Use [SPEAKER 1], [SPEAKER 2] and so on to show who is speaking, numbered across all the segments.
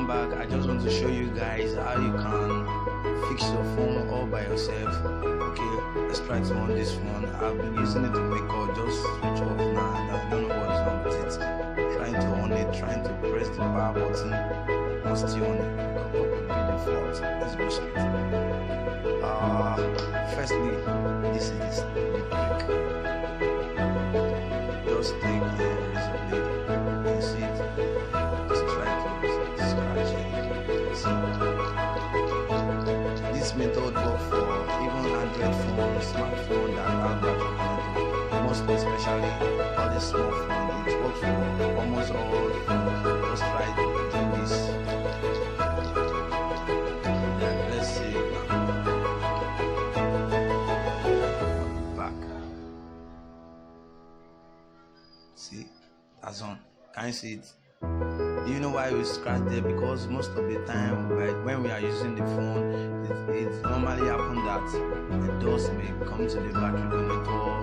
[SPEAKER 1] welcome back. I just want to show you guys how you can fix your phone all by yourself. Okay, let's try to on this phone. I've been using it to make call, just switch off now, and I don't know what is wrong with it. Trying to on it, trying to press the power button, not still on it. What could be the fault? Let's go straight. Firstly, this is the trick. Just take the razor blade, you see it, just try to scratch it. This method works for even Android phone, smartphone that have battery connected, most especially all the small phone. It works for almost all phones. Just try to do this. Then let's see back. See, that's on. Can you see it? You know why we scratch there? Because most of the time when we are using the phone, it normally happens that the dust may come to the battery connector,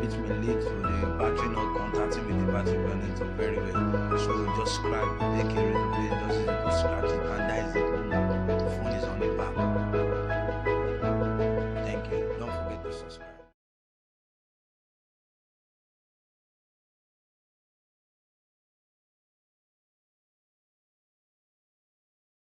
[SPEAKER 1] which may lead to the battery not contacting with the battery connector very well. So just scratch, take a razor blade, just scratch it, and that is it.